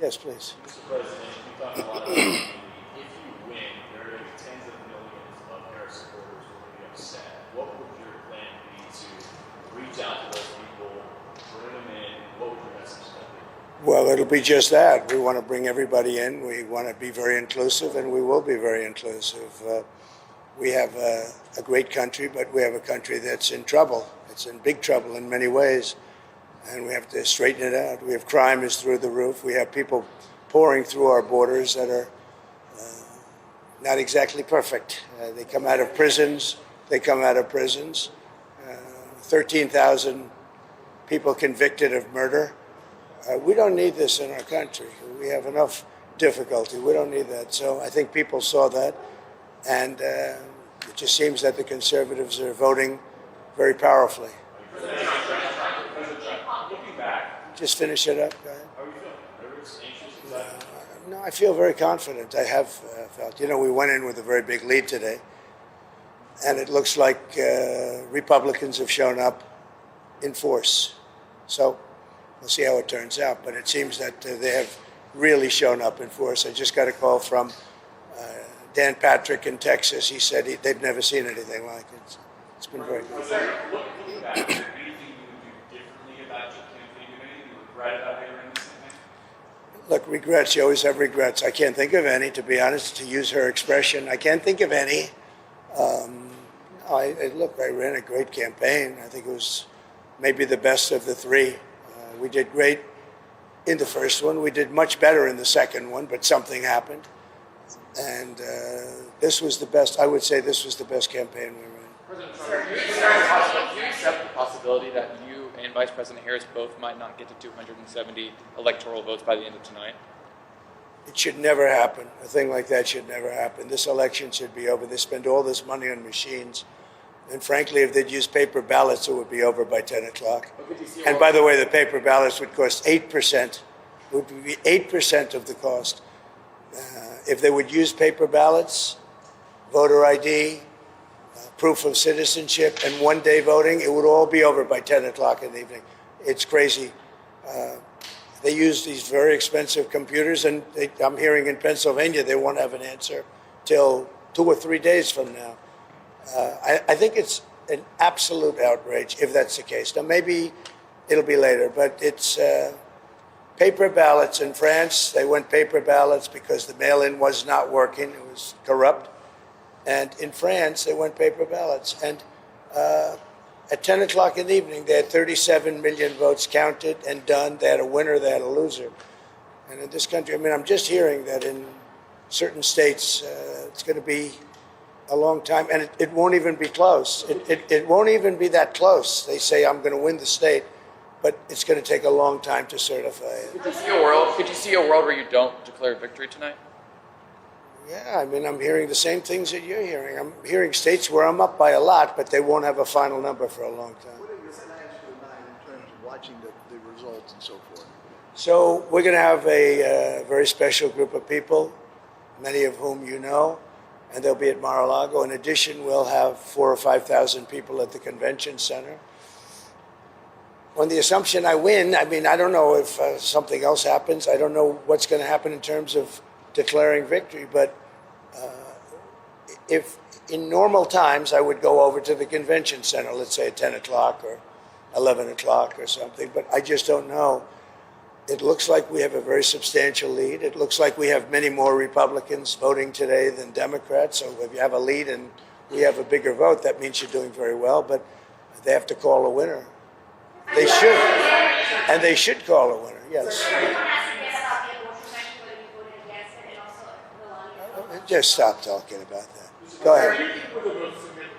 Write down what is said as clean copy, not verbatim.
Yes, please. Mr. President, you talk a lot about if you win, there are going to be tens of millions of Harris supporters who are going to be upset. What would your plan be to reach out to those people, bring them in? What would your message be? Well, it'll be just that. We want to bring everybody in. We want to be very inclusive, and we will be very inclusive. We have a great country, but we have a country that's in trouble. It's in big trouble in many ways, and we have to straighten it out. We have crime is through the roof. We have people pouring through our borders that are not exactly perfect. They come out of prisons. 13,000 people convicted of murder. We don't need this in our country. We have enough difficulty. We don't need that. So I think people saw that, and it just seems that the conservatives are voting very powerfully. Just finish it up. Go ahead. How are you feeling? Nervous, anxious? No, I feel very confident. I have felt. You know, we went in with a very big lead today, and it looks like Republicans have shown up in force. So we'll see how it turns out. But it seems that they have really shown up in force. I just got a call from Dan Patrick in Texas. He said they've never seen anything like it. It's been very good. Looking back, is there anything you would do differently about your campaign? Do anything you regret about how you ran this campaign? Look, regrets. You always have regrets. I can't think of any, to be honest, to use her expression. I can't think of any. I ran a great campaign. I think it was maybe the best of the three. We did great in the first one. We did much better in the second one, but something happened. And this was the best. I would say this was the best campaign we ran. President Trump, do you accept the possibility that you and Vice President Harris both might not get to 270 electoral votes by the end of tonight? It should never happen. A thing like that should never happen. This election should be over. They spend all this money on machines. And frankly, if they'd use paper ballots, it would be over by 10 o'clock. And by the way, the paper ballots would cost 8%. Would be 8% of the cost. If they would use paper ballots, voter ID, proof of citizenship, and one-day voting, it would all be over by 10 o'clock in the evening. It's crazy. They use these very expensive computers, and I'm hearing in Pennsylvania they won't have an answer till 2 or 3 days from now. I think it's an absolute outrage if that's the case. Now, maybe it'll be later, but it's paper ballots in France. They went paper ballots because the mail-in was not working. It was corrupt. And in France, they went paper ballots. And at 10 o'clock in the evening, they had 37 million votes counted and done. They had a winner, they had a loser. And in this country, I mean, I'm just hearing that in certain states, it's going to be a long time, and it won't even be close. It won't even be that close. They say, I'm going to win the state, but it's going to take a long time to certify it. Could you see a world where you don't declare victory tonight? Yeah, I mean, I'm hearing the same things that you're hearing. I'm hearing states where I'm up by a lot, but they won't have a final number for a long time. What are your plans for tonight in terms of watching the results and so forth? So we're going to have a very special group of people, many of whom you know, and they'll be at Mar-a-Lago. In addition, we'll have 4,000 or 5,000 people at the convention center. On the assumption I win, I mean, I don't know if something else happens. I don't know what's going to happen in terms of declaring victory, but if in normal times I would go over to the convention center, let's say at 10 o'clock or 11 o'clock or something, but I just don't know. It looks like we have a very substantial lead. It looks like we have many more Republicans voting today than Democrats, so if you have a lead and we have a bigger vote, that means you're doing very well, but they have to call a winner. They should, and they should call a winner, yes. against it and also Melania. Just stop talking about that. Go ahead. Are you people the most significant